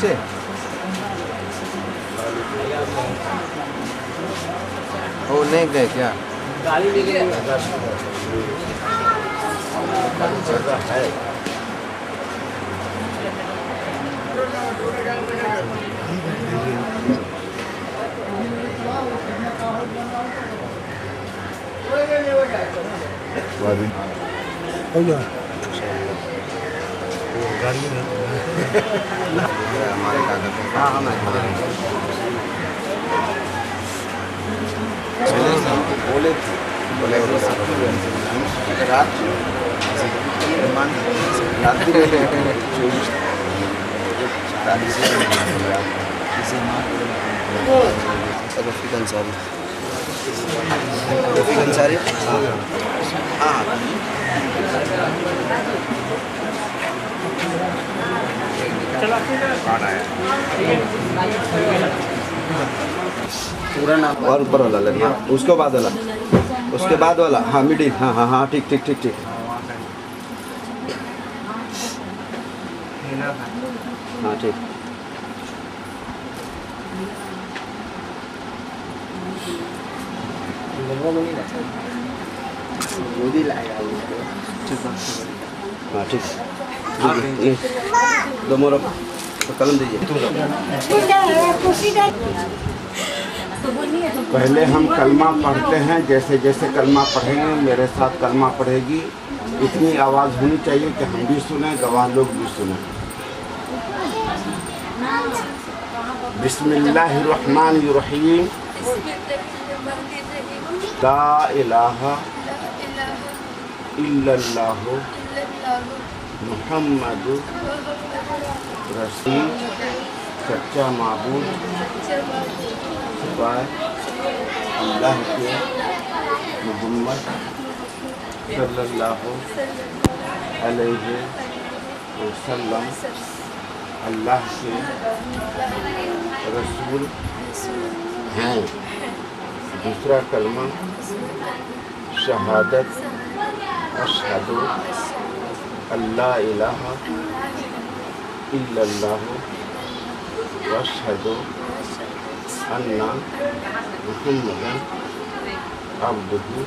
पहुँचे? वो नहीं गए क्या? गाड़ी लेके है गाड़ी में हमारे कागज पे। हाँ हम बोले रात रफीक अंसारी। रफीक अंसारी हाँ हाँ पूरा नाम और ऊपर वाला लग गया, उसके बाद वाला, उसके बाद वाला, हाँ मिडिल, हाँ हाँ हाँ ठीक ठीक ठीक ठीक। हाँ ठीक। हाँ ठीक। दो मोर कलम दीजिए। पहले हम कलमा पढ़ते हैं, जैसे जैसे कलमा पढ़ेंगे मेरे साथ कलमा पढ़ेगी। इतनी आवाज़ होनी चाहिए कि हम भी सुने, गवाह लोग भी सुने। बिस्मिल्लाहिर्रहमानिर्रहीम। ला इलाहा इल्लल्लाहु मुहम्मदु रसूल, सच्चा माबूद सिवाय अल्लाह के, मुहम्मद सल्लल्लाहु अलैहि वसल्लम अल्लाह के रसूल हैं। दूसरा कलमा शहादत अशहदु अल्ला इलाहा इल्लल्लाहु व अशहदु अन्ना मुहम्मदन अब्दुहु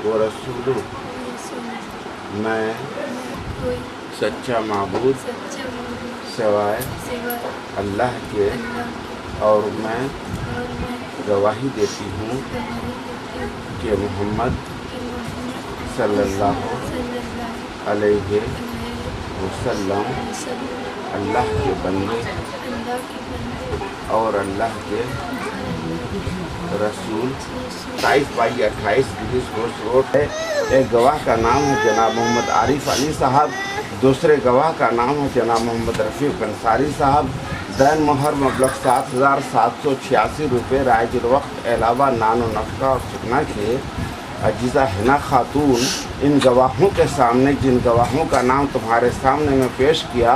व रसूलुहु। मैं सच्चा माबूद सिवाय अल्लाह के और मैं गवाही देती हूँ कि मोहम्मद सल्लल्लाहु अलैहि वसल्लम अल्लाह के बंदे और अल्लाह के रसूल। 22/28 गिरीश घोष रोड है। एक गवाह का नाम है जनाब मोहम्मद आरिफ अली साहब, दूसरे गवाह का नाम है जनाब मोहम्मद रफ़ीक अंसारी साहब। दैन मोहर मबलग 7,786 रुपये राइजुल वक्त अलावा नानो नफ़का और सुकना के अजीज़ा हिना खातून। इन गवाहों के सामने, जिन गवाहों का नाम तुम्हारे सामने मैं पेश किया,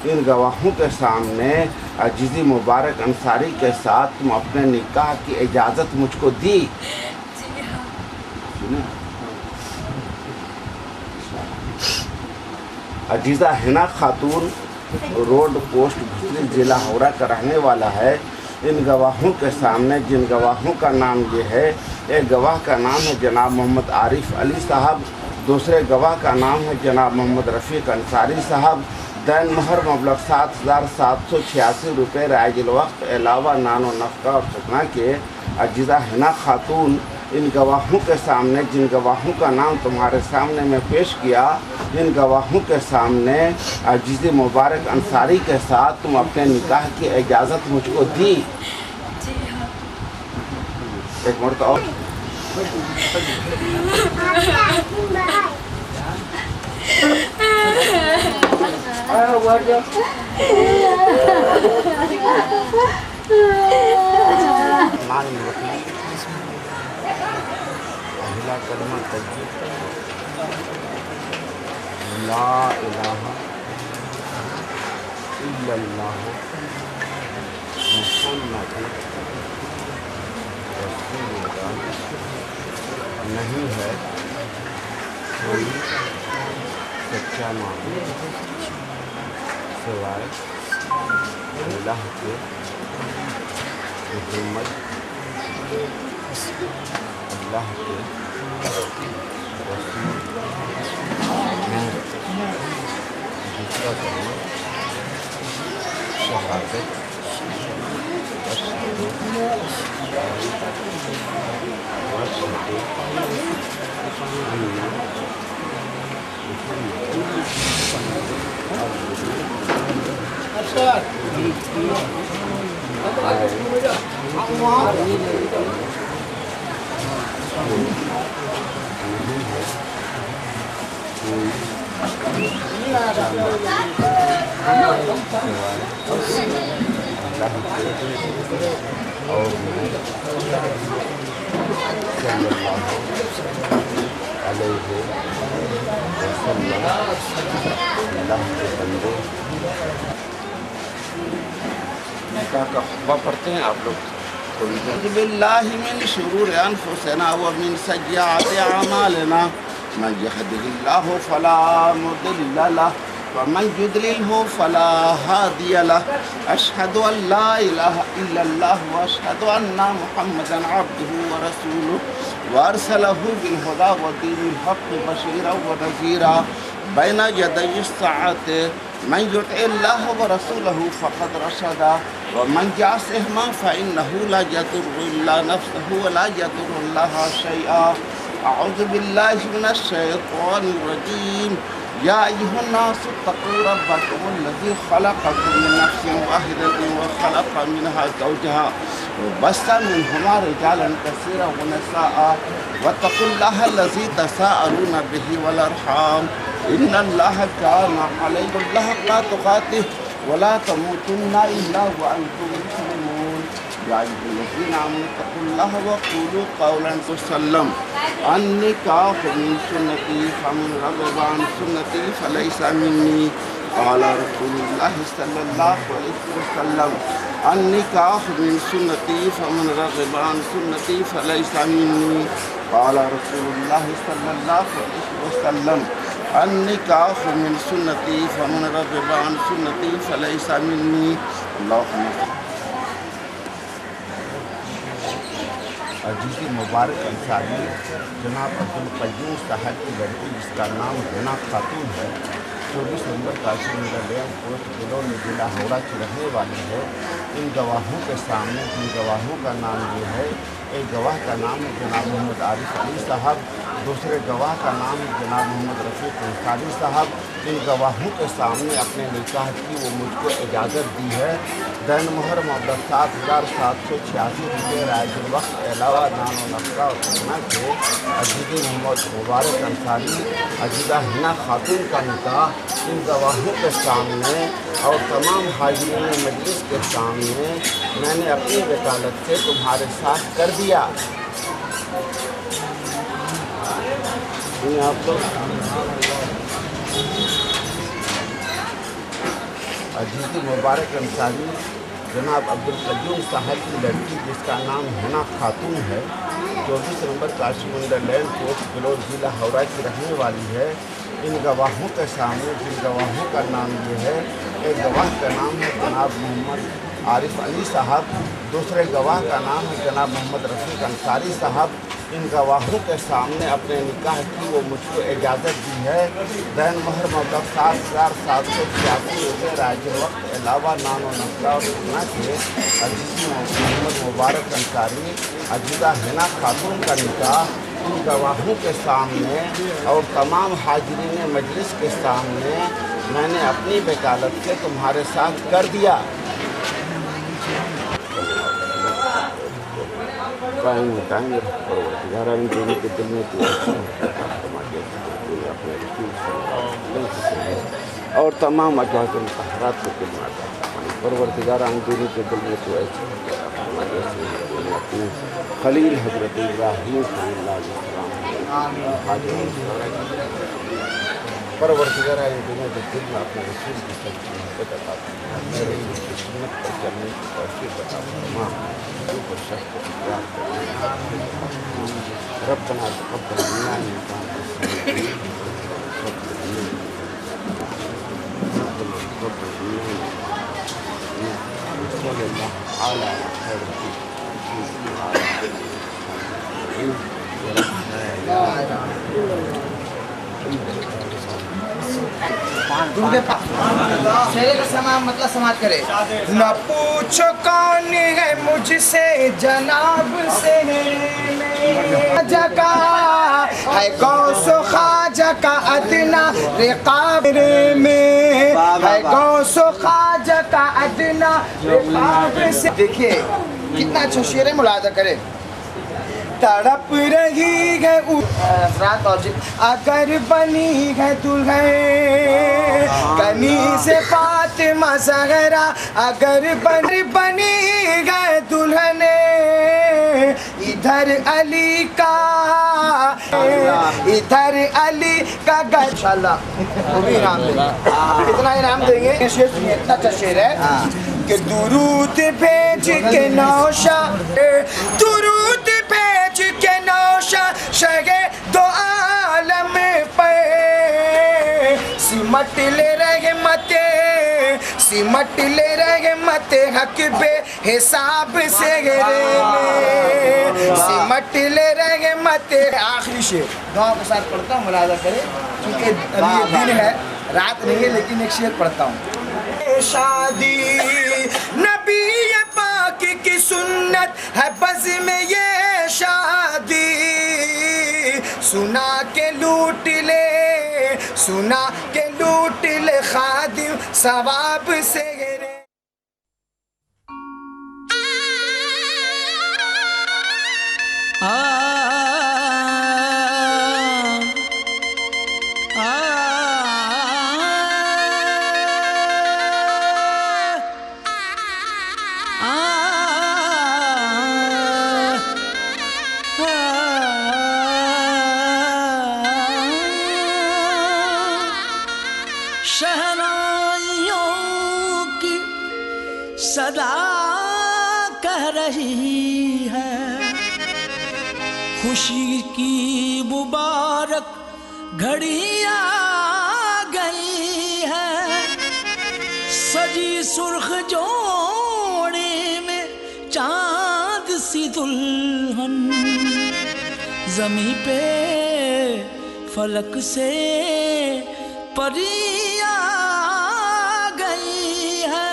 इन गवाहों के सामने अजीज़ी मुबारक अंसारी के साथ तुम अपने निकाह की इजाज़त मुझको दी। अजीज़ा हिना खातून रोड पोस्ट भुतरी ज़िला हावड़ा का रहने वाला है। इन गवाहों के सामने, जिन गवाहों का नाम ये है, एक गवाह का नाम है जनाब मोहम्मद आरिफ अली साहब, दूसरे गवाह का नाम है जनाब मोहम्मद रफ़ीक अंसारी साहब। दैन मोहर मबलग 7,786 रुपये राइजुल वक्त अलावा नानो नफ़का और सुकना के अजीज़ा हिना खातून। इन गवाहों के सामने, जिन गवाहों का नाम तुम्हारे सामने मैं पेश किया, इन गवाहों के सामने अजीज़ मुबारक अंसारी के साथ तुम अपने निकाह की इजाज़त मुझको दी। एक मरतबा और पहला कलमा तस्दीक ला इलाहा इल्लल्लाहु मुहम्मदुर रसूलुल्लाह। नहीं है कोई सच्चा माबूद सिवाय अल्लाह के मोहम्मद अल्लाह के रसूल हैं। दूसरा कलमा शहादत अशहदु अन्ना और का खुतबा पढ़ते हैं आप लोग। बिल्लाहि मिन शुरूरि अनफुसिना व मिन सय्यिआति अमालिना मन यहदिहिल्लाहु फला मुदिल्ल लहु व मन युद्लिलहु फला हादिय लहु अशहदु अन ला इलाहा इल्लल्लाह व अशहदु अन्ना मुहम्मदन अब्दुहु व रसूलुहु व अरसलहु बिल हुदा व दीनिल हक़्क़ि बशीरन व नज़ीरा बैना यदयि स्साअति मन युतिइल्लाह व रसूलहु फ़क़द रशदा व मन यअसिहुमा फ़इन्नहु ला यदुर्रु इल्ला नफ़्सहु व ला यदुर्रुल्लाह शैअा। अऊज़ु बिल्लाहि मिनश शैतानिर रजीम। या अय्युहन्नासु इत्तक़ू रब्बकुमुल्लज़ी ख़लक़कुम मिन नफ़्सिन वाहिदतिन व ख़लक़ मिनहा ज़ौजहा व बस्सा मिनहुमा रिजालन कसीरन व निसाअ वत्तक़ुल्लाहा अल्लज़ी तसाअलूना बिही वल अरहाम इन्नल्लाहा काना अलैकुम हक़्क़ा तुक़ातिह व ला तमूतुन्ना इल्ला व अंतुम मुस्लिमून। या अय्युहल्लज़ीना आमनू इत्तक़ुल्लाहा व क़ूलू क़ौलन सदीदा अन्निकाहु मिन सुन्नती फमन रग़िबा अन सुन्नती फ़लैसा मिन्नी क़ाल रसूलुल्लाहि सल्लल्लाहु अलैहि वसल्लम अन्निकाहु मिन सुन्नती फमन रग़िबा अन सुन्नती फ़लैसा मिन्नी क़ाल रसूलुल्लाहि सल्लल्लाहु अलैहि वसल्लम अन्निकाहु मिन सुन्नती फमन रग़िबा अन सुन्नती फ़लैसा मिन्नी। अल्लाहुम्मा अजीज़ मुबारक अंसारी जनाब अब्दुल क़य्यूम साहब की लड़की जिसका नाम हिना खातून है, 24 नंबर काशी लेन पोस्ट बिलोर में जिला हावड़ा की रहने वाली है। इन गवाहों के सामने जिन गवाहों का नाम ये है, एक गवाह का नाम है जनाब मोहम्मद आरिफ अली साहब, दूसरे गवाह का नाम है जनाब मोहम्मद रफ़ीक अंसारी साहब। इन गवाहों के सामने अपने निकाह की वो मुझको इजाज़त दी है। दैन मोहर मबलग़ 7,786 रुपये रायजुल वक्त के अलावा नाम व नक्शा और सुना के अजीज़ मोहम्मद मुबारक अंसारी अजीज़ा हिना खातून का निकाह इन गवाहों के सामने और तमाम हाज़रीन मजलिस के सामने मैंने अपनी वकालत से तुम्हारे साथ कर दिया। आप लोग अजीज़ मुबारक अंसारी जनाब अब्दुल क़य्यूम साहब की लड़की जिसका नाम हिना खातून है, 24 नंबर काशी लेन पोस्ट बिलोर जिला हावड़ा की रहने वाली है। इन गवाहों के सामने जिन गवाहों का नाम ये है, एक गवाह का नाम है जनाब मोहम्मद आरिफ अली साहब, दूसरे गवाह का नाम है जनाब मोहम्मद रफ़ीक अंसारी साहब। इन गवाहों के सामने अपने निकाह की वो मुझको इजाज़त दी है। दैन मोहर मबलग़ 7,786 रुपये रायजुल वक्त के अलावा नाम व नक्शा और सुना के अजीज़ मोहम्मद मुबारक अंसारी अजीज़ा हिना खातून का निकाह इन गवाहों के सामने और तमाम हाज़रीन मजलिस के सामने मैंने अपनी वकालत से तुम्हारे साथ कर दिया। कायम होताएंगे परवरदिगार दोनों के दिल में तो अपने और तमाम अजवाज़ मुतहरात को खिदमत परवरदिगार दोनों के दिल में तो ऐसे अपने खलील हज़रत इब्राहीम परवरदिगार दोनों के दिल में अपने रसूल की सच्ची मोहब्बत अता मेरे की सुन्नत पर चलने की तौफ़ीक़ अता फरमा। ऊपर शख्स रब्बना तक़ब्बल मिन्ना इन्नका अंतस शेरे का समा मतलब समाज करे। न पूछो कौन है मुझसे जनाब से जगा है गौसो खाजा का अदना रिकाब में है गौसो खाजा का अदना रिकाब से। देखिए कितना अच्छा शेर है, मुलाजा करे। तड़प रही है रात और अगर बनी है दुल्हन कनी से फातिमा ज़हरा अगर बनी है दुल्हन इधर अली का इंशाल्लाह वो भी इनाम देंगे। कितना इनाम देंगे? शेर सुनिए, इतना अच्छा शेर है कि दुरूद भेज के नौशा दुरूद भेज के नौशा शगे दो आलम पे सिमट ले रहे मते हक बे हिसाब से गिरे सिमट ले रहे मते। आखिरी शेर गाँव के साथ पढ़ता हूँ, मुलाजा करे क्योंकि अभी ये दिन है, रात नहीं है, लेकिन एक शेर पढ़ता हूँ। शादी नबी पाक की सुन्नत है बस में ये शादी सुना के लूट ले खादिम सवाब से गिरे। शहनाइयों की सदा कह रही है खुशी की मुबारक घड़ी आ गई है सजी सुर्ख जोड़े में चांद सी दुल्हन ज़मीं पे फलक से परियां गई है।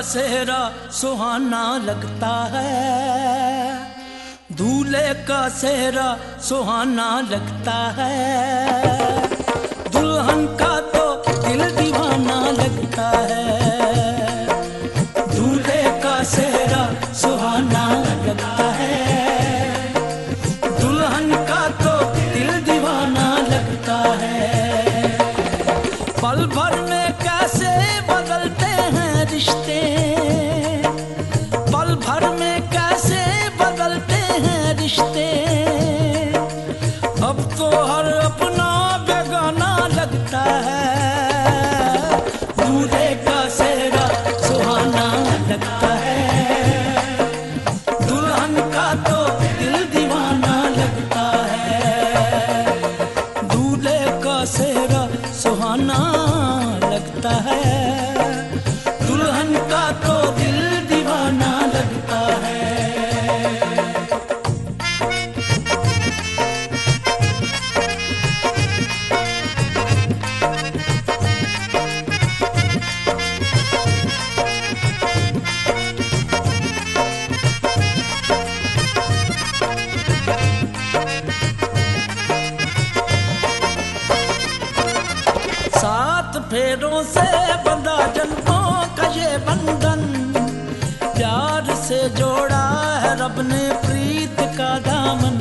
सेहरा सुहाना लगता है दूल्हे का सेहरा सुहाना लगता है दुल्हन का तो दिल दीवाना लगता है दूल्हे का सेहरा सुहाना लगता है दुल्हन का तो दिल दीवाना लगता है पल भर में कैसे बदलते हैं रिश्ते पल भर में कैसे बदलते हैं रिश्ते अब तो हर अपना बेगाना लगता है दूल्हे का सेहरा सुहाना लगता है दुल्हन का तो दिल दीवाना लगता है दूल्हे का सेहरा सुहाना लगता है दुल्हन का तो दिल दीवाना लगता है। सात फेरों से बंधा जन्मों का ये बंधन प्यार से जोड़ा है रब ने प्रीत का दामन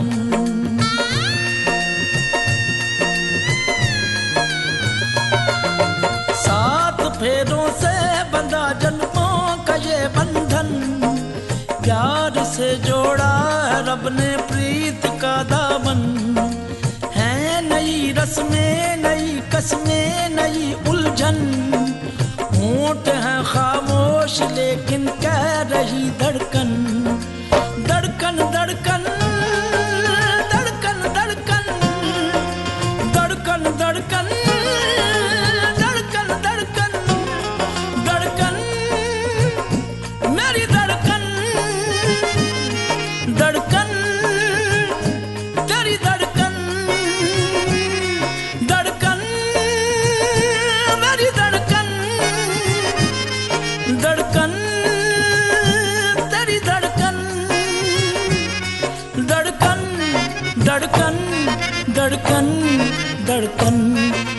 रब ने प्रीत का दामन, है नई रस्में नई कस्में नई उलझन। होंठ है खामोश लेकिन कह रही धड़कन, धड़कन धड़कन धड़कन धड़कन धड़कन धड़कन धड़कन धड़कन धड़कन मेरी धड़कन, धड़कन तेरी धड़कन, धड़कन मेरी धड़कन, धड़कन तेरी धड़कन, धड़कन धड़कन धड़कन धड़कन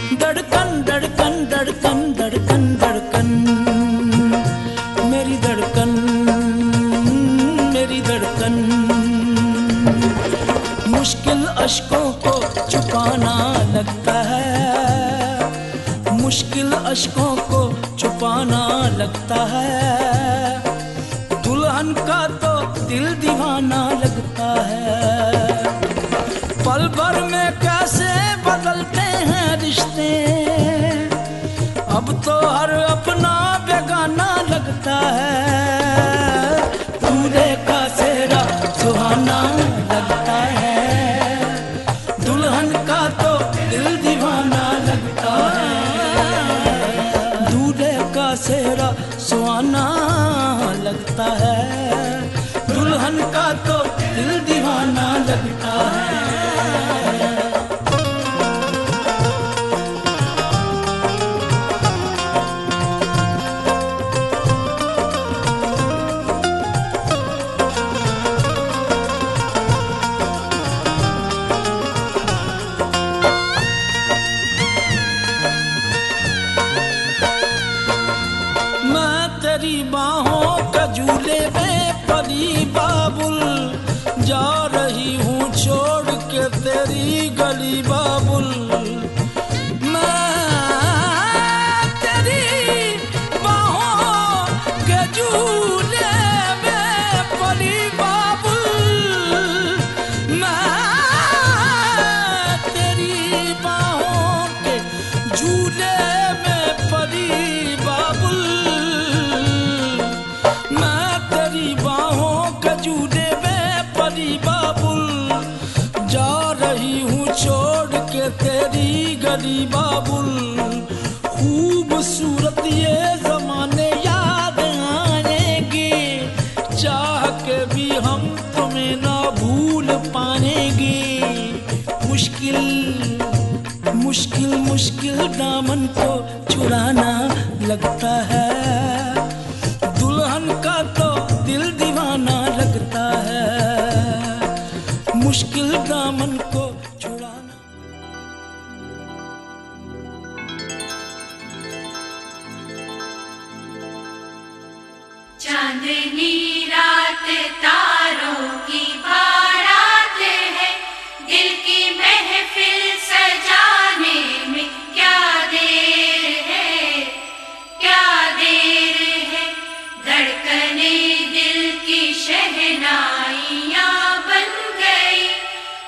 धड़कन धड़कन धड़कन धड़कन धड़कन मेरी धड़कन, मेरी धड़कन। मुश्किल अश्कों को छुपाना लगता है, मुश्किल अश्कों को छुपाना लगता है। दुल्हन का तो दिल दीवाना लगता है। पल भर में कैसे बदलते हैं रिश्ते, अब तो हर अपना बेगाना लगता है। दूल्हे का सेहरा सुहाना लगता है, दुल्हन का तो दिल दीवाना लगता है। दूल्हे का सेहरा सुहाना लगता है, दुल्हन का तो दिल दीवाना लगता है। तेरी बाहों का झूले में पली बाबुल, जा रही हूँ छोड़ के तेरी गली बाबुल। मैं तेरी बाहों के झूले में पली बाबुल, मैं तेरी बाहों के झूले में पली बाबुल, झूले में पली बाबुल। जा रही हूँ छोड़ के तेरी गली बाबुल। खूबसूरत ये जमाने याद आएंगे, चाह के भी हम तुम्हें ना भूल पाएंगे। मुश्किल मुश्किल मुश्किल दामन को छुड़ाना लगता है, दुल्हन का तो दिल दीवाना लगता है। मुश्किल दामन को छुड़ाना। चांदनी रात तारों की बारात है, दिल की महफिल सजाने में क्या देर है, क्या देर है। धड़कने दिल की शहनाइयाँ बन गई,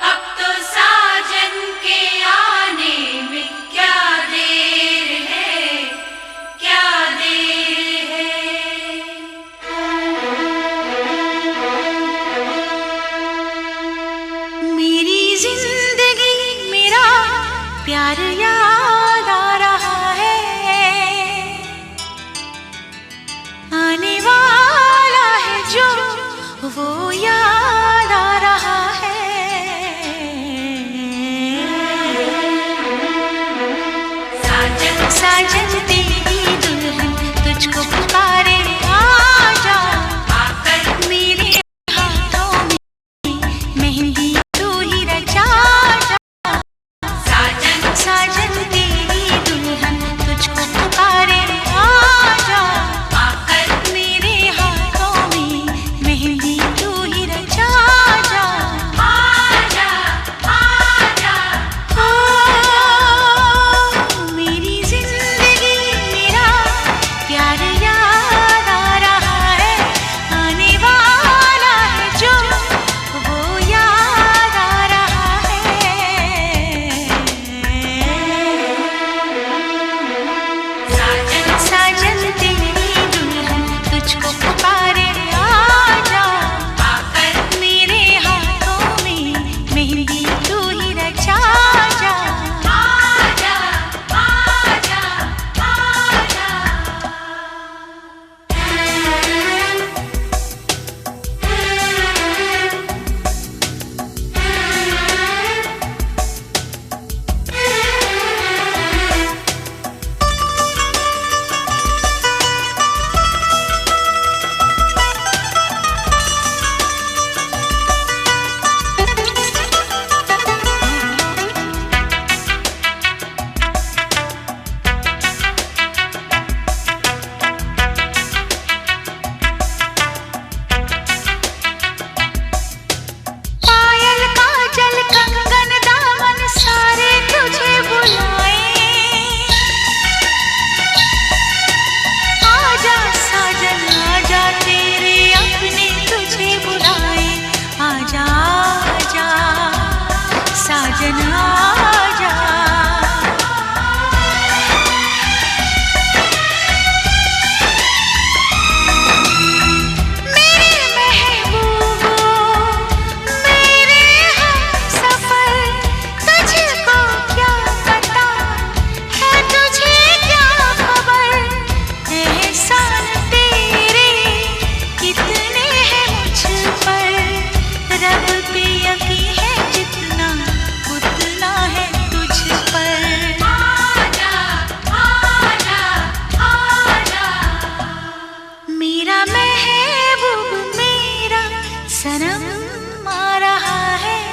अब तो साजन के आने में क्या देर है, क्या देर है। मेरी जिंदगी मेरा प्यार याद आ रहा है, आने वाला है जो वो याद आ रहा है। साजन साजन तेरी दुल्हन तुझको पुकारे, आजा आकर मेरे हाथों में मेहंदी तू ही रचा जा। साजन साजन साजन आजा। मेरे महबूबो मेरे हमसफर, तुझको क्या पता है, तुझे क्या खबर, एहसान तेरे कितने हैं मुझ पर, रब पे यकीन है जितना उतना है तुझ पर। आजा आजा आजा, मेरा महबूब मेरा सनम आ रहा है,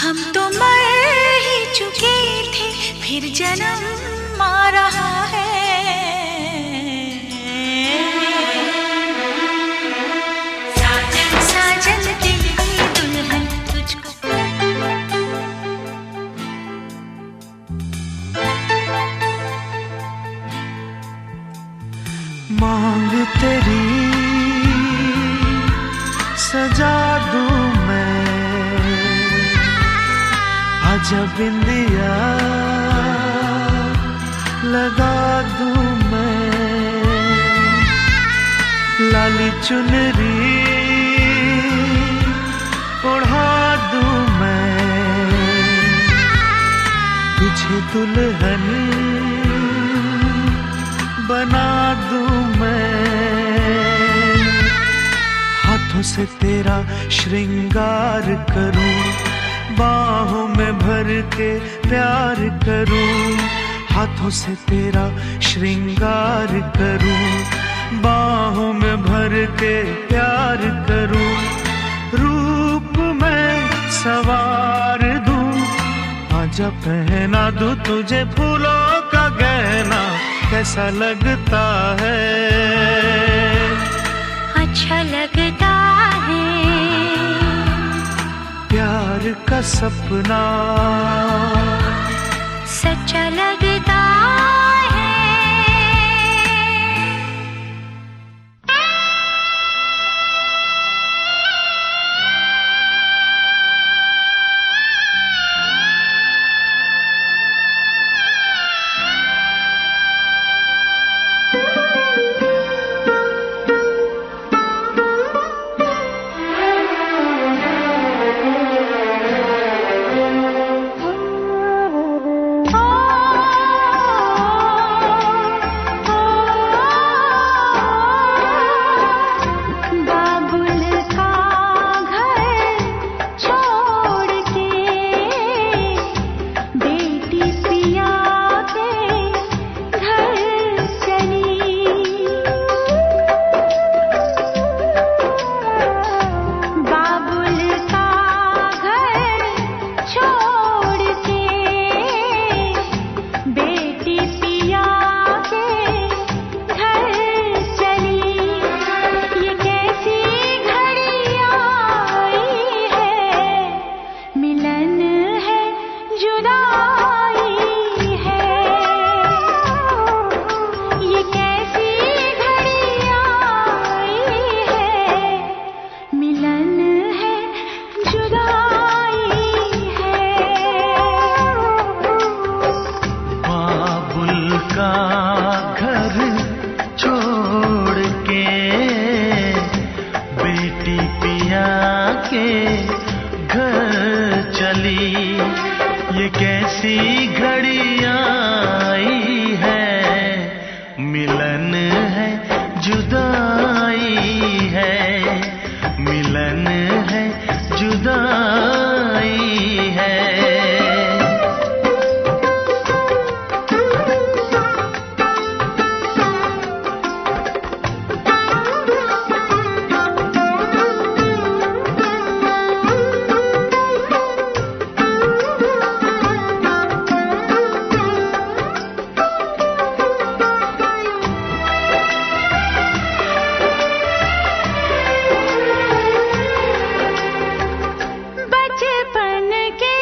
हम तो मर ही चुके थे फिर जन्म आ रहा है। साजन साजन तेरी दुल्हन तुझको। मांग तेरी सजा दूं मैं, आजा बिंदिया लगा दूं मैं, लाली चुनरी ओढ़ा दूं मैं, तुझे दुल्हन बना दूं मैं, हाथों से तेरा श्रृंगार करूं, बाहों में भर के प्यार करूं, हाथों से तेरा श्रृंगार करूं, बाहों में भर के प्यार करूं, रूप में सवार दूं, आजा पहना दूं तुझे फूलों का गहना, कैसा लगता है, अच्छा लगता है, प्यार का सपना सच्चा लगता है। बचपन के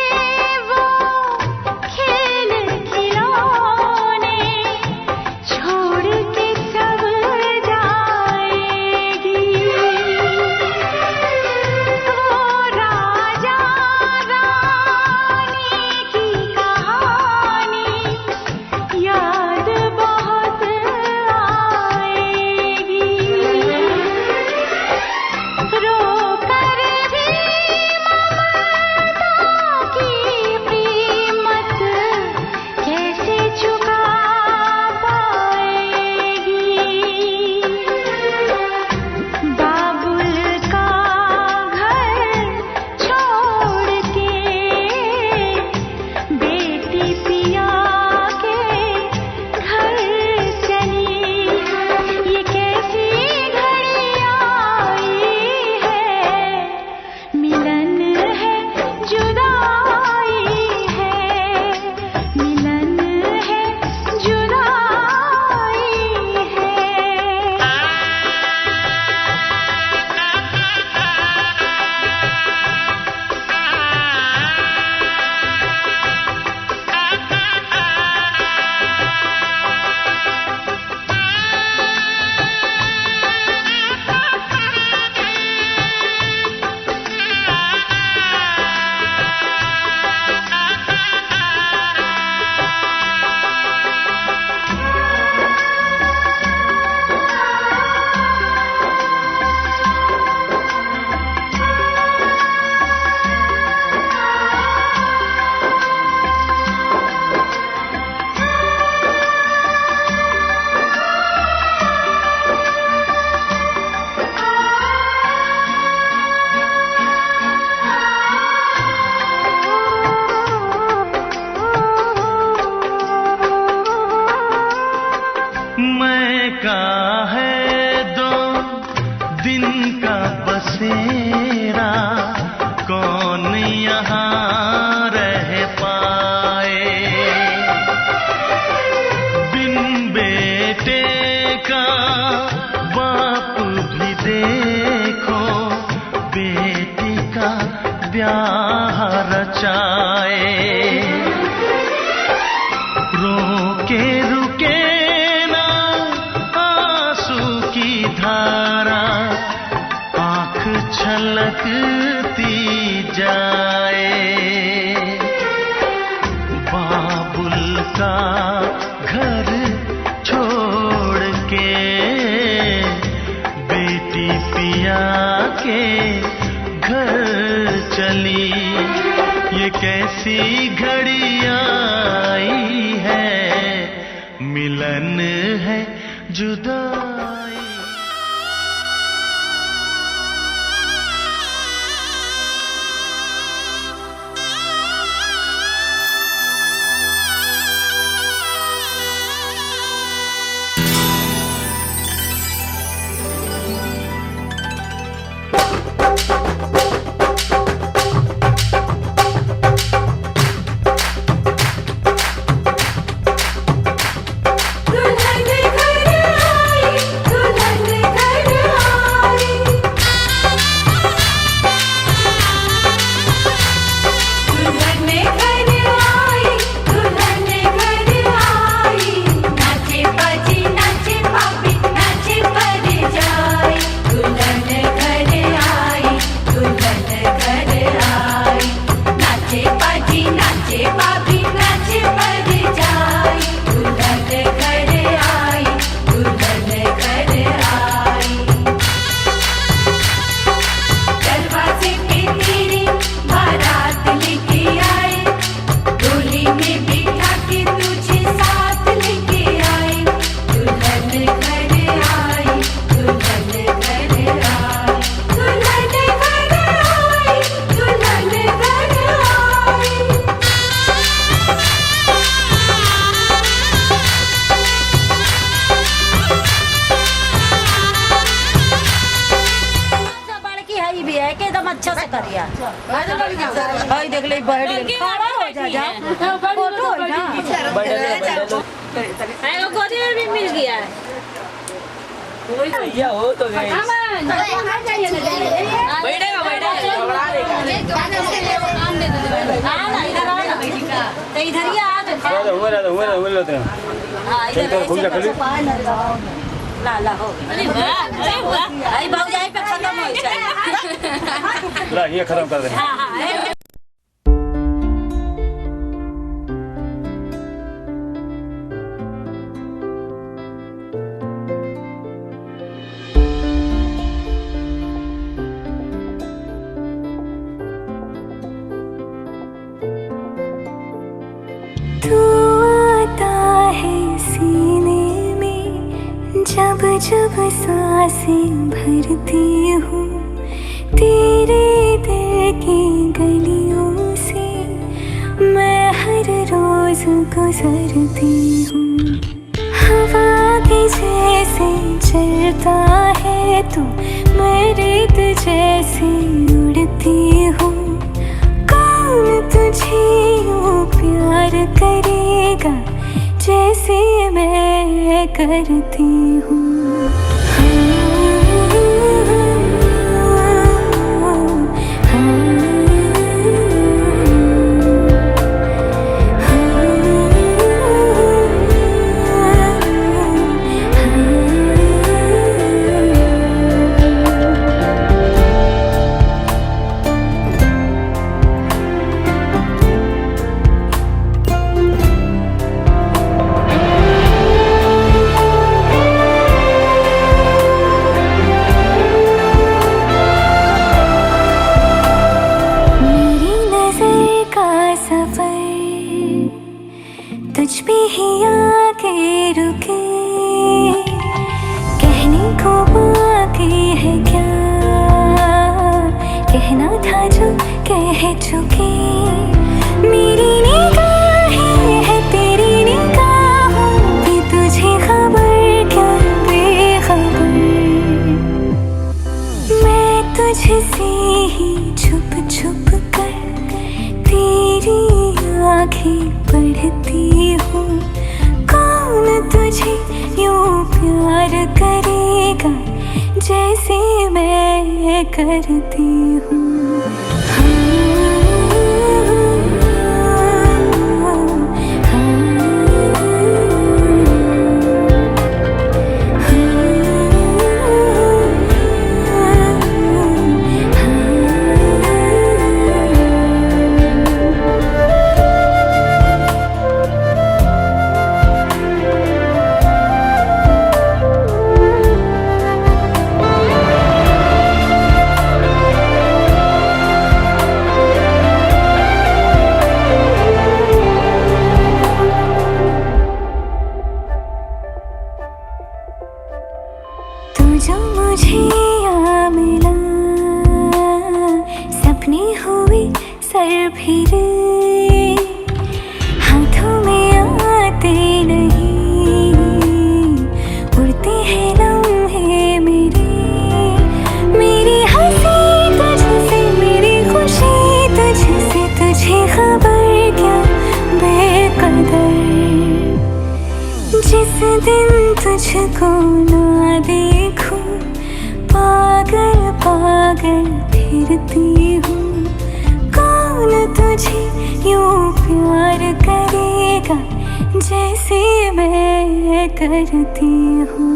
कौन यहाँ रह पाए। बिन बेटे का बाप भी देखो बेटी का ब्याह रचाए। रोके रुके ना आंसू की धारा, आंख छलकती जाए। बाबुल का घर छोड़ के बेटी पिया के घर चली। ये कैसी घड़ी आई है, मिलन है जुदाई। अच्छा से करिया भाई देख ले बैठ ले खड़ा हो जा जा फोटो हो जा है वो गोदी में भी मिल गया है भैया हो तो गए बैठेगा तो इधर ही आ हुए हां इधर ला ला हो अरे वाह आई भौजाई पे खत्म हो जाए ला ये खत्म कर दे। हां हां जब सांसें भरती हूँ तेरे दिल की गलियों से मैं हर रोज गुजरती हूँ। हवा के जैसे चलता है तू मैं रेत जैसे उड़ती हूँ। कौन तुझे यूँ प्यार करेगा जैसे मैं करती हूँ। तुझ पे ही आके रुके कहने को बाकी है क्या कहना था जो कह चुके। मेरी निगाहें है तेरी निगाहों भी तुझे खबर क्या बेखबर। मैं तुझसे ही छुप छुप कर आगे बढ़ती हूँ। कौन तुझे यूं प्यार करेगा जैसे मैं करती हूँ। जो मुझे यहाँ मिला, सपने हुए सर फिरे, हाथों में आते नहीं, उड़ते हैं लम्हे मेरे। मेरी हंसी तुझसे, मेरी खुशी तुझसे, तुझे खबर क्या बेकदर। जिस दिन तुझको ना देखूं, पागल पागल फिरती हूँ। कौन तुझे यूं प्यार करेगा जैसे मैं करती हूँ।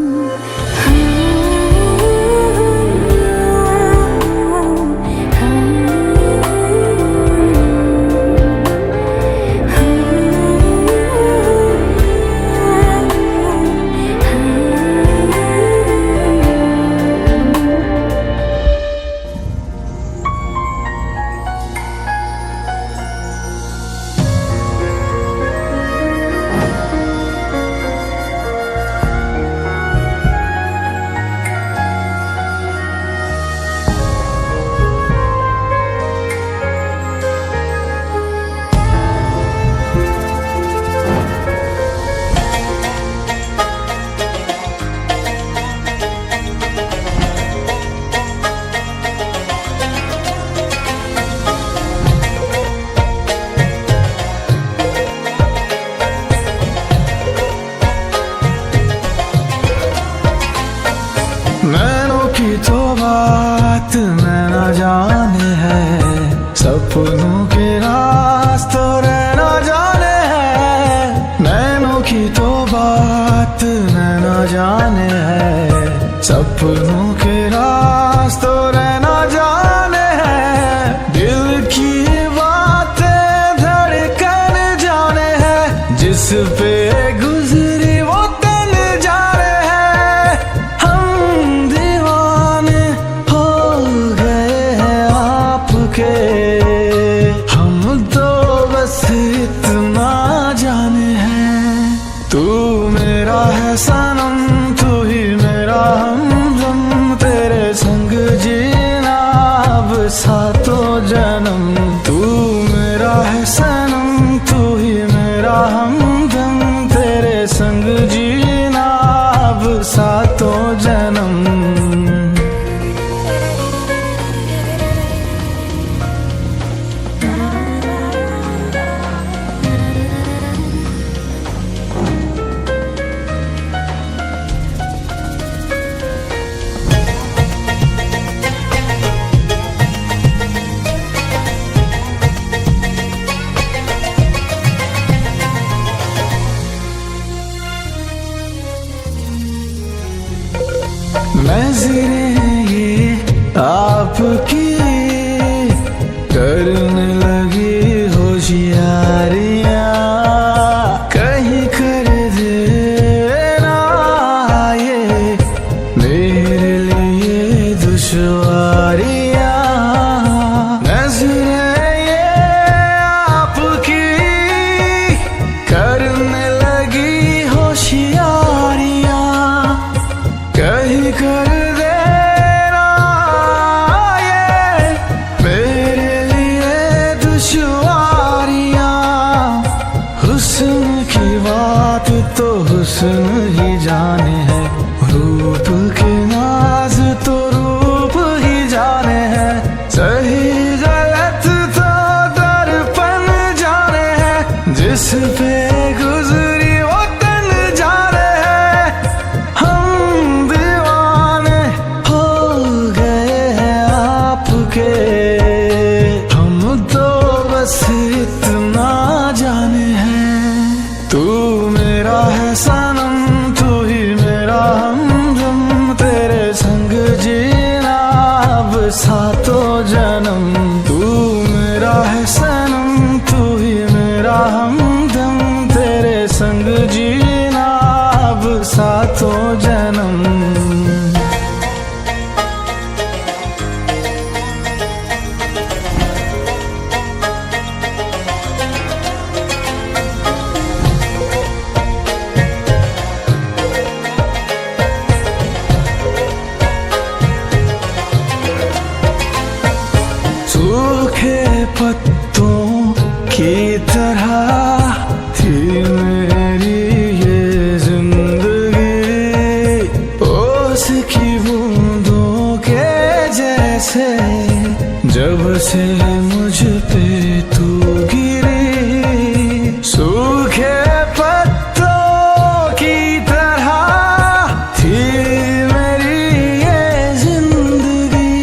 नैनों की तो बात नैना जाने है, सपनों के रास्तों रहना जाने है। नैनों की तो बात नैना जाने है, सपनों के रास्तों रहना जाने है। दिल की बातें धड़कन जाने है, जिस पे गुजरी वो तन जाने है। हम दीवाने हो गए हैं आपके, हम तो बस इतना जाने हैं। तू मेरा है सनम, तू ही मेरा हमदम, तेरे संग जीना अब सातों जन्म। तू मेरा है सनम, तू ही मेरा हमदम, तेरे संग जीना अब सातों जन्म। नज़रें ये आपकी करने लगी होशियारियाँ, कहीं कर देना ये मेरे लिए दुश्वारियाँ। नज़रें ये आपकी करने लगी होशियारियाँ, कहीं कर देना ये मेरे लिए दुश्वारियाँ। हुस्न की बात तो हुस्न ही जाने है, रूप के नाज तो रूप ही जाने हैं। सही गलत तो दर्पण जाने हैं, जिस पे गुजरी वो तन जाने हैं, हम दीवाने हो गए हैं आपके। हम तो बस इतना जाने हैं, तू मेरा है सनम, तू ही मेरा हमदम, तेरे संग जीना अब सातों जन्म। तू मेरा है सनम, तू ही मेरा हमदम, तेरे संग जीना अब सातों जन्म। सूखे पत्तों की तरह थी मेरी ये जिंदगी, ओस की बूंदों के जैसे जब से मुझ पे तू गिरी। सूखे पत्तों की तरह थी मेरी ये जिंदगी,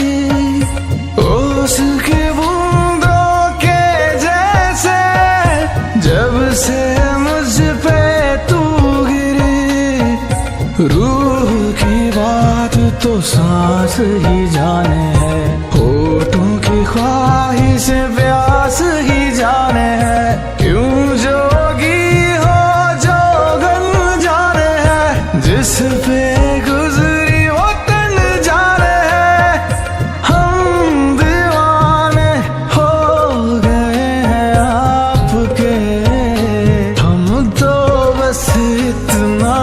ओस की बूंदों के जैसे जब से मुझ पे तू गिरी। रूह की बात तो सांस ही जाने है, होठों की ख्वाहिश प्यास ही जाने है, क्यों जोगी हो जोगन जाने है। जिस पे गुजरी वो तन जाने है, हम दीवाने हो गए हैं आपके। हम तो बस इतना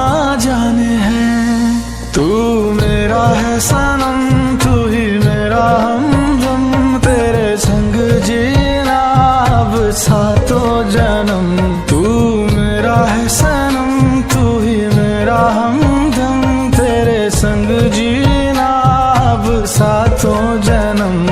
जाने हैं, तू मेरा है सनम, तू ही मेरा हमदम, तेरे संग जीना अब सातों जन्म। तू मेरा है सनम, तू ही मेरा हमदम, तेरे संग जीना अब सातों जन्म।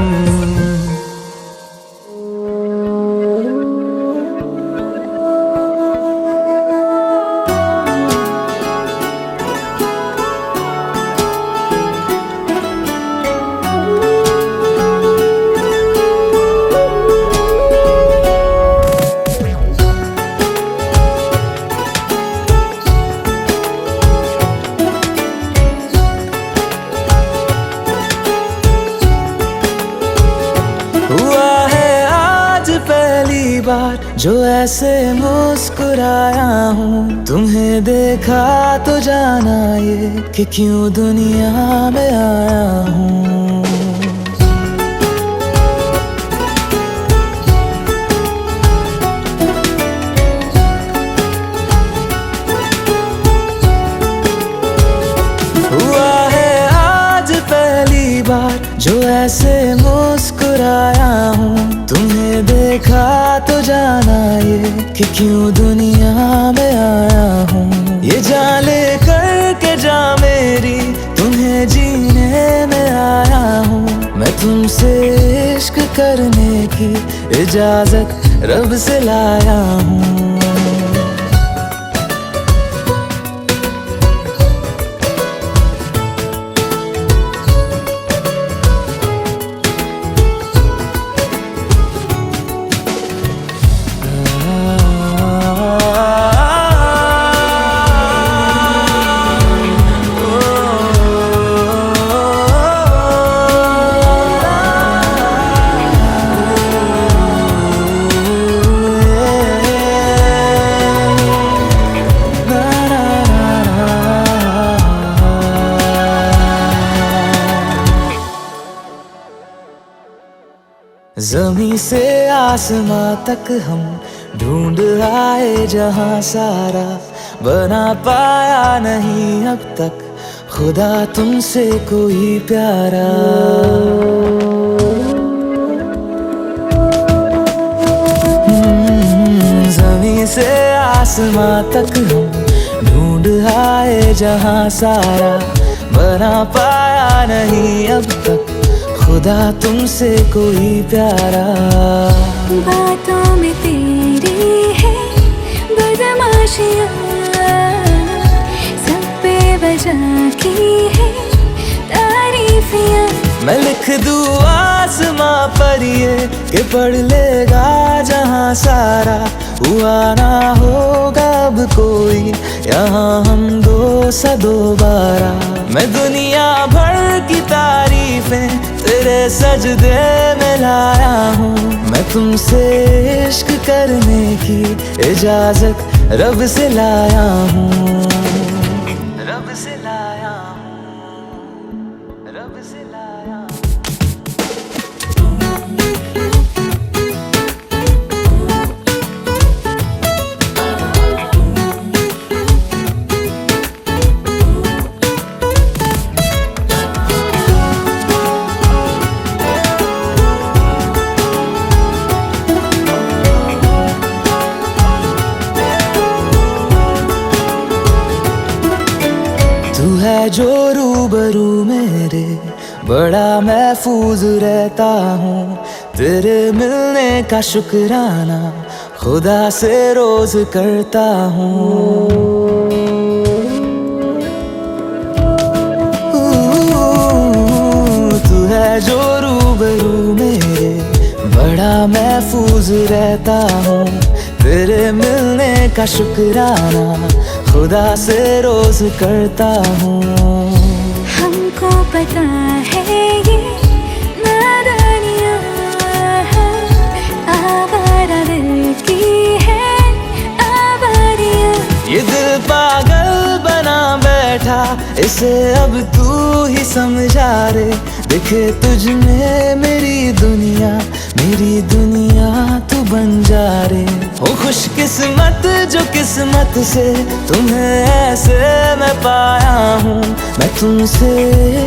हुआ है आज पहली बार जो ऐसे मुस्कुराया हूँ, तुम्हें देखा तो जाना ये कि क्यों दुनिया में आया हूँ। हुआ है आज पहली बार जो ऐसे मुस्कुराया हूँ, तुम्हें देखा तो जाना ये कि क्यों दुनिया में आया हूँ। ये जान ले करके जा मेरी, तुम्हें जीने में आया हूँ। मैं तुमसे इश्क करने की इजाजत रब से लाया हूँ। जमीं से आसमां तक हम ढूंढ आए जहां सारा, बना पाया नहीं अब तक खुदा तुमसे कोई प्यारा। जमीं से आसमां तक हम ढूंढ आए जहां सारा, बना पाया नहीं अब तक खुदा तुमसे कोई प्यारा। बातों में तेरी है खुशियाँ सब बेवजह की है तारीफियाँ। मैं लिख दूँ आसमां पर ये कि पढ़ लेगा जहां सारा, हुआ ना होगा अब कोई यहाँ हम दो सा दोबारा। मैं दुनिया भर की तारीफें तेरे सजदे में लाया हूँ, मैं तुमसे इश्क करने की इजाजत रब से लाया हूँ, रब से लाया हूँ, रब से लाया हूँ। तू है जो रूबरू मेरे, बड़ा महफूज रहता हूँ, तेरे मिलने का शुक्राना खुदा से रोज करता हूँ। तू है जो रूबरू मेरे, बड़ा महफूज रहता हूँ, तेरे मिलने का शुक्राना खुदा से रोज करता हूँ। हमको पता है ये नादानियाँ हैं, आवारा दिल की है आवारियाँ। ये दिल पागल बना बैठा, इसे अब तू ही समझा रे, दिखे तुझ में मेरी दुनिया तू बन जा रे। हो खुशकिस्मत जो किस्मत से तुम्हें ऐसे मैं पाया हूँ, मैं तुमसे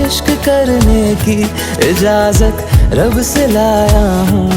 इश्क करने की इजाजत रब से लाया हूँ।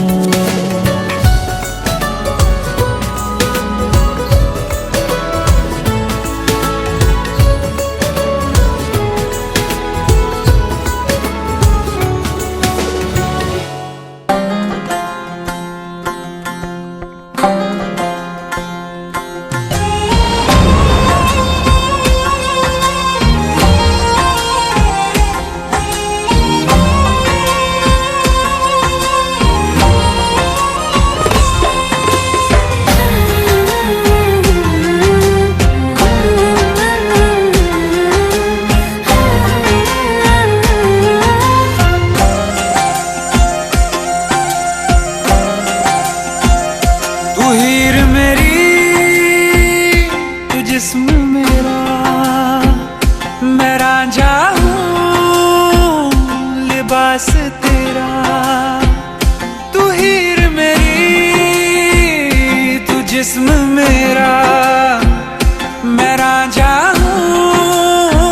जिस्म मेरा मैं रांझा हूँ, लिबास तेरा तू हीर मेरी, तू जिस्म मेरा मैं रांझा हूँ,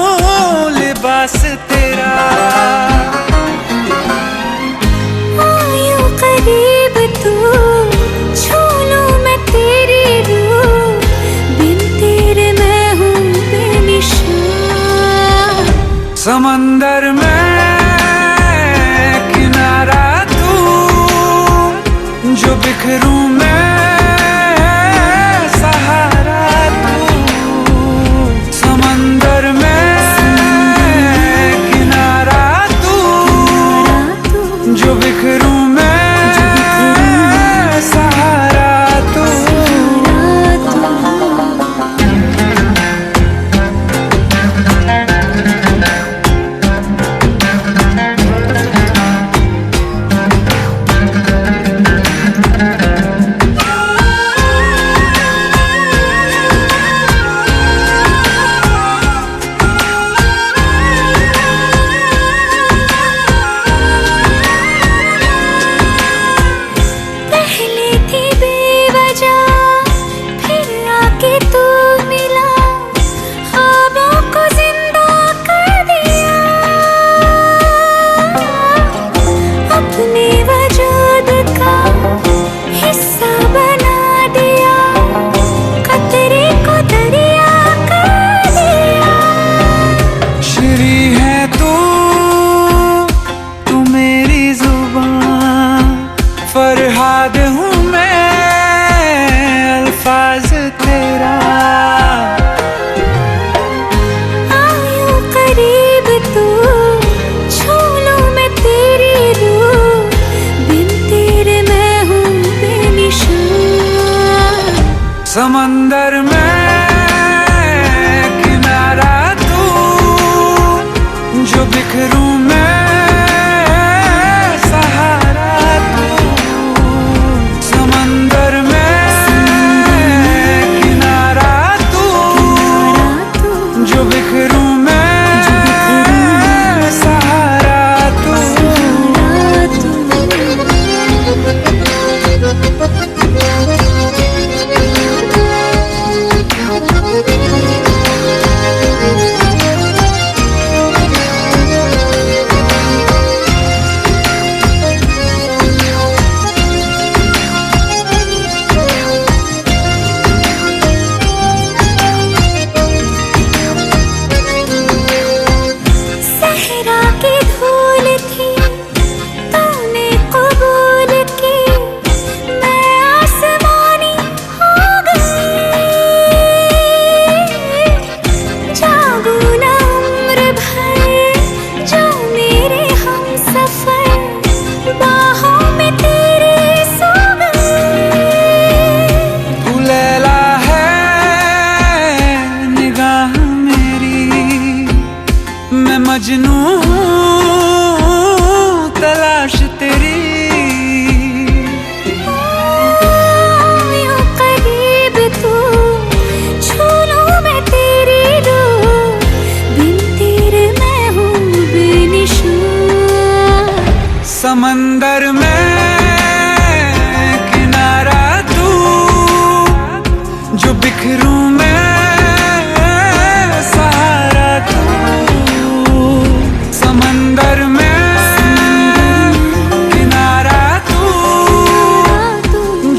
लिबास तेरा। आयूं करीब तू, छू लूं मैं तेरी रूह, बिन तेरे मैं हूँ बेनिशान। समंदर में किनारा तू, जो बिखरूं मैं सहारा तू। समंदर में किनारा तू, जो बिखरूं मैं सहारा तू। फरहाद हूँ मैं, अल्फाज तेरा समंदर में किनारा तू, जो बिखरूं मैं सहारा तू। समंदर में किनारा तू, जो बिखरूं मैं सहारा तू। सहरा की धूल थी तूने कबूल की, मैं आसमानी हो गई। जागू ना उम्र भर जो मेरे हम सफर, बाहों में तेरे सो गई। तू लैला है निगाह मेरी, मैं मजनू हूँ तलाश तेरी। यूं करीब तू, छू लूं मैं तेरी रूह, बिन तेरे मैं हूँ बेनिशान। समंदर में किनारा तू, जो बिखरूं मैं सहारा तू। समंदर में किनारा तू,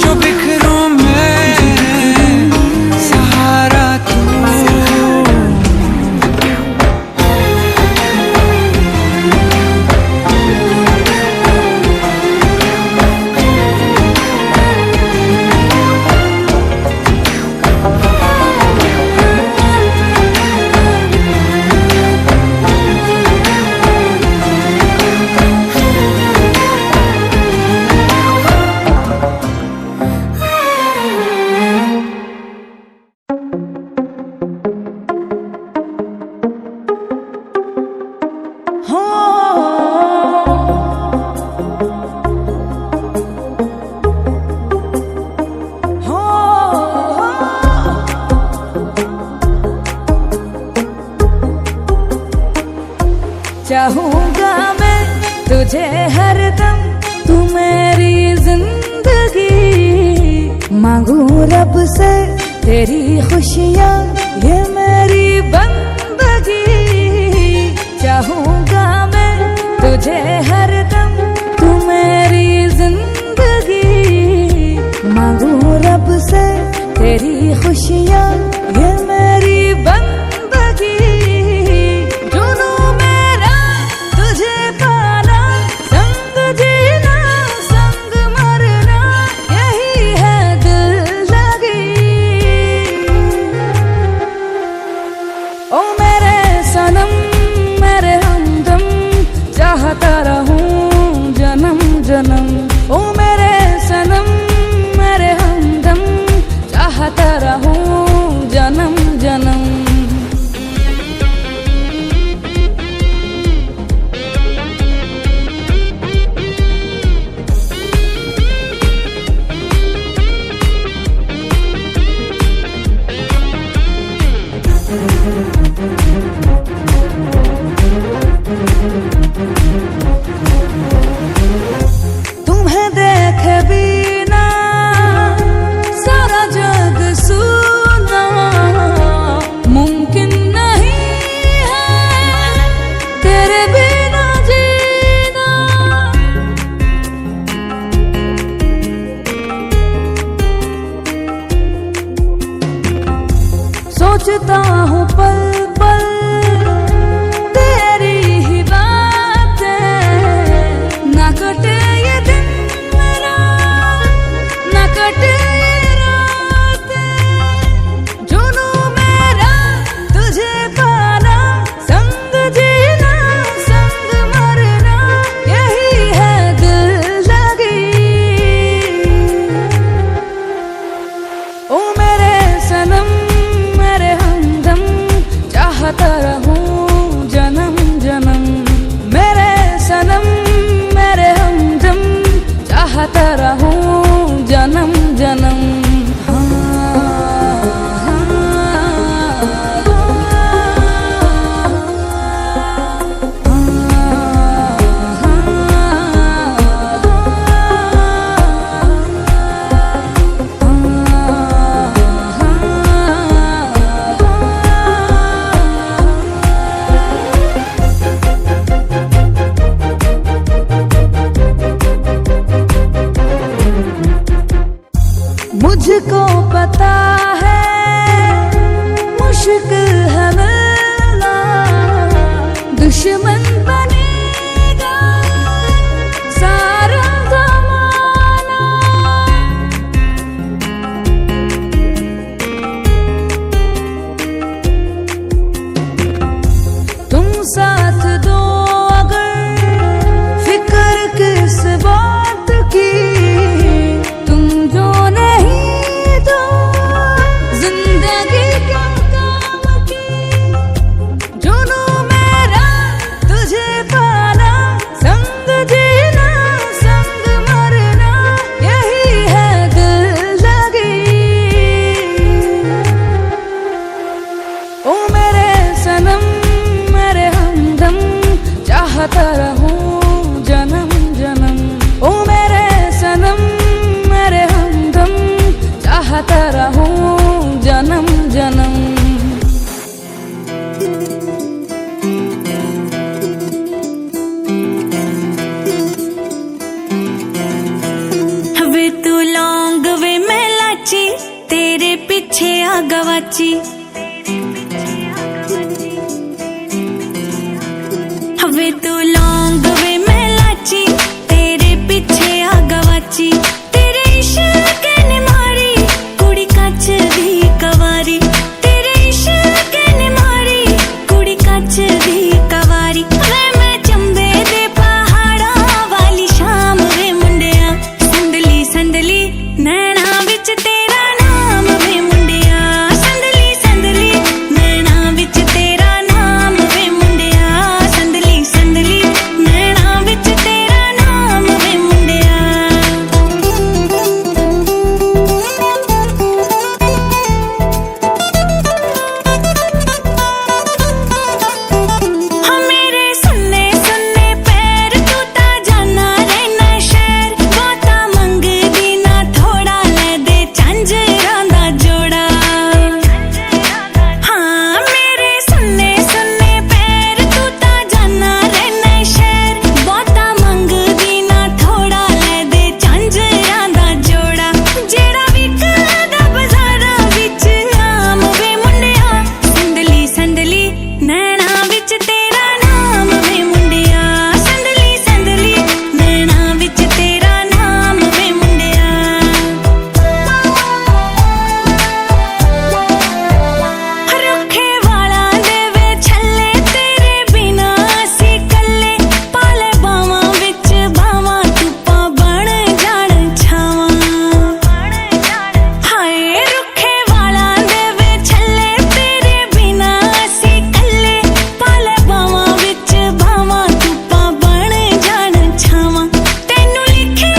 जो बिखरूं मैं सहारा तू। चाहूंगा मैं तुझे हरदम, तू मेरी जिंदगी। मांगू रब से तेरी खुशियाँ, ये मेरी बंदगी। चाहूंगा मैं तुझे हरदम, तू मेरी जिंदगी। मांगू रब से तेरी खुशियाँ, ये मेरी बंदगी। जुनू मेरा तुझे पाना, संग जीना संग मरना, यही है दिल लगी। ओ मेरे सनम मेरे हमदम, चाहता रहूं जन्म जन्म। ओ मेरे सनम मेरे हमदम, चाहता रहूं जन्म जन्म। तुम्हें देखे बिना सारा जग सुना, मुमकिन नहीं है तेरे बिना जीना। सोचता हूँ पल पल तेरी ही बातें, ना कटे ये दिन मेरा, ना कटे ये रातें। जुनू मेरा तुझे पाना, संग जीना संग मरना, यही है दिल लगी। ओ मेरे मुझको पता है मुश्किल है मिलना, दुश्मन बनेगा सारा ज़माना। तुम साथ दो अगर फिक्र किस बात की, तुम जो नहीं तो जिंदगी क्या काम की। जुनू मेरा तुझे पाना, संग जीना संग मरना, यही है दिल लगी। ओ मेरे सनम मेरे हमदम, चाहता रहूं जन्म जन्म। ओ मेरे सनम मेरे हमदम, चाहता रहूं जन्म जन्म। वे तू लौंग वे मैं लाची, तेरे पीछे आ गवाची। वे तू लौंग वे मैं लाची, तेरे पीछे आ गवाची। तेरे इश्क ने मारी कुड़ी कच दी कवारी, तेरे इश्क ने मारी कुड़ी कच दी कवारी। वे मैं चंबे दे पहाड़ा वाली शाम वे मुंडिया, संदली संदली नैना विच तेरा नाम वे मुंडिया। संदली संदली नैना विच तेरा नाम वे मुंडिया। संदली संदली नैना विच तेरा नाम वे मुंडिया। हाँ मेरे सुन्ने सुन्ने पैर, तू ता जाना रहना शहर। बहुता मंगदी ना थोड़ा, ले दे झांजरां दा जोड़ा। हाँ मेरे सुन्ने सुन्ने पैर, तू ता जाना रहना शहर। बहुता मंगदी ना थोड़ा, ले दे झांजरां दा जोड़ा। जेड़ा विकदा बाज़ारां विच आम वे मुंडिया। संदली संदली नैना विच तेरा नाम वे मुंडिया। संदली संदली नैना विच तेरा नाम वे मुंडिया। रुखे वाला दे वे छल्ले, तेरे बिना असी कल्ले। पाले बावां विच बावां, धुप्पां बण जाण छावां। हाय रुखे वाला दे वे छल्ले, तेरे बिना असी कल्ले। पाले बावां विच बावां, धुप्पां बण जाण छावां। तैनू लिखे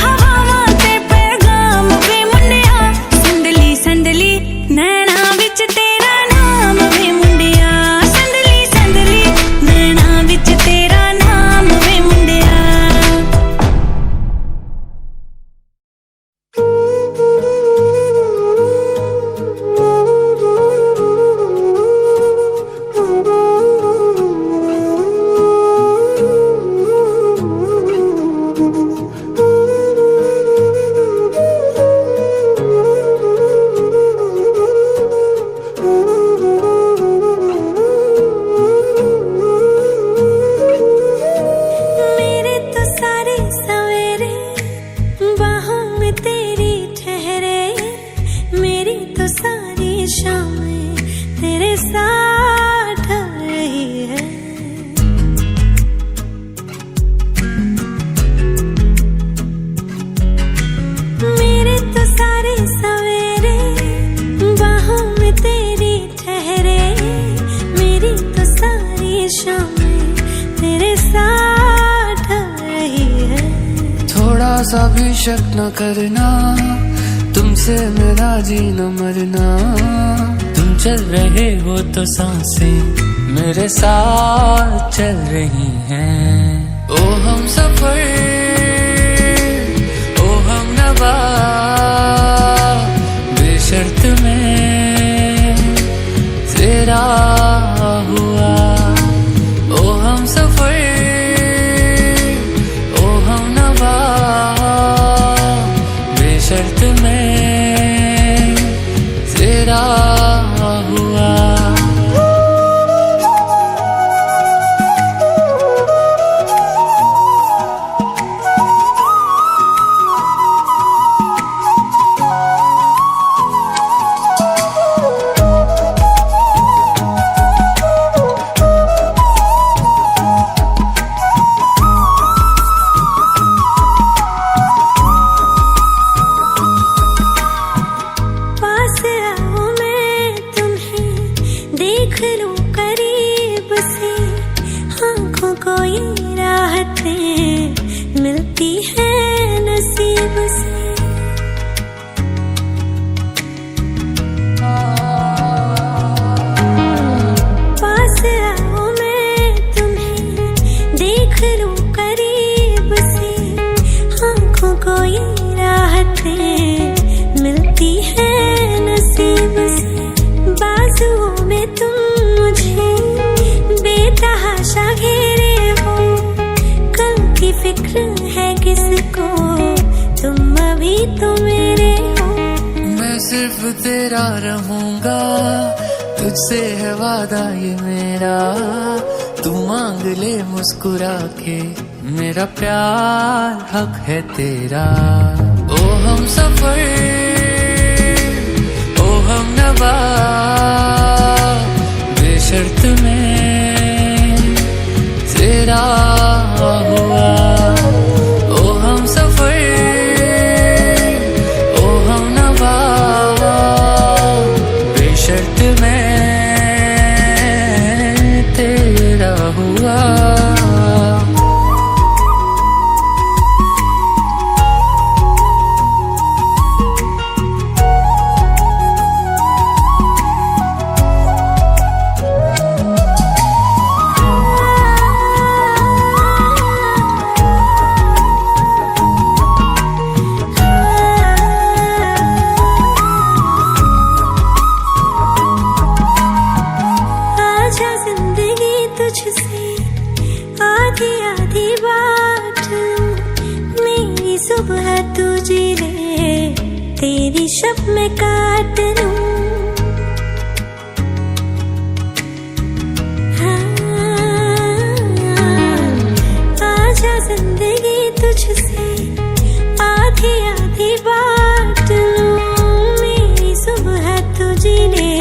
हवावां ते पैगाम वे मुंडिया। संदली संदली नैना विच तेरा नाम वे मुंडिया। संदली संदली नैना विच तेरा नाम वे मुंडिया। मेरे तो सारे सवेरे बाहों में तेरी ठहरे, मेरी तो सारी शामें तेरे साथ ढल रही है। मेरे तो सारे सवेरे बाहों में तेरी ठहरे, मेरी तो सारी शामें तेरे साथ ढल रही है। थोड़ा सा भी शक न करना, तुमसे मेरा जीना मरना। तुम चल रहे हो तो सांसें मेरे साथ चल रही हैं। ओ हम सफर ओ हम नवा, बेशर्त में तेरा हुआ। ओ हम सफर ओ हम नवा, बेशर्त में को, तुम अभी तो मेरे हो। मैं सिर्फ तेरा रहूंगा, तुझसे है वादा ये मेरा। तू मांग ले मुस्कुरा के, मेरा प्यार हक है तेरा। ओ हम सफर, ओ हम नवा, बेशर्त में तेरा हुआ। ओ हम सफर, ओ हम नवा, बेशर्त में तेरा हुआ। आजा जिंदगी तुझसे आधी आधी बात लूं, मेरी सुबह तू जी ले, तेरी शब में काट लूं। आजा जिंदगी तुझसे आधी आधी बात लूं, मेरी सुबह तू जी ले,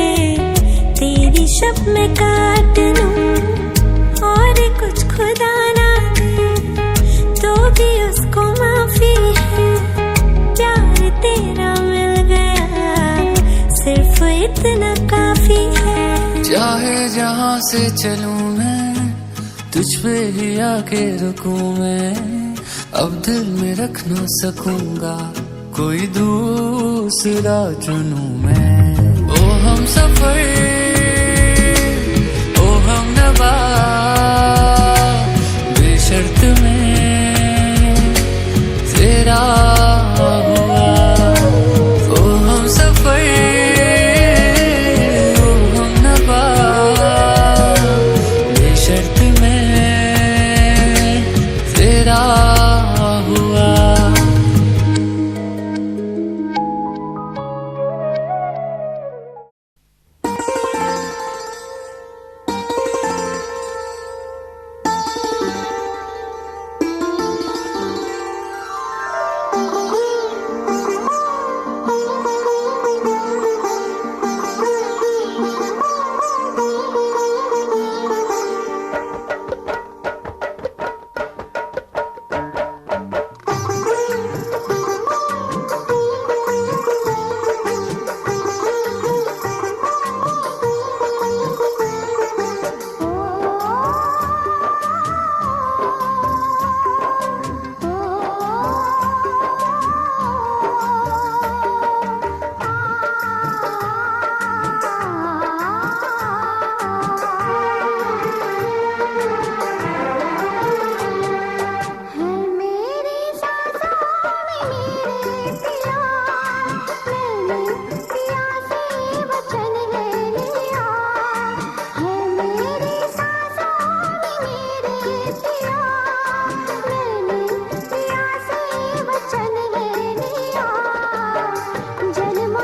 तेरी शब में काट लूं। और कुछ खुदा ना दे तो भी उसको माफी है, प्यार तेरा मिल गया सिर्फ इतना काफी है। चाहे जहाँ से चलूं मैं, तुझ पे ही आके रुकूं मैं। अब दिल में रख ना सकूंगा, कोई दूसरा चुनूं मैं। ओ हम सफर, ओ हम नवा, बेशर्त में तेरा हुआ। ओ हम सफर, ओ हम नवा, बेशर्त में तेरा हुआ।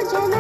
जन्म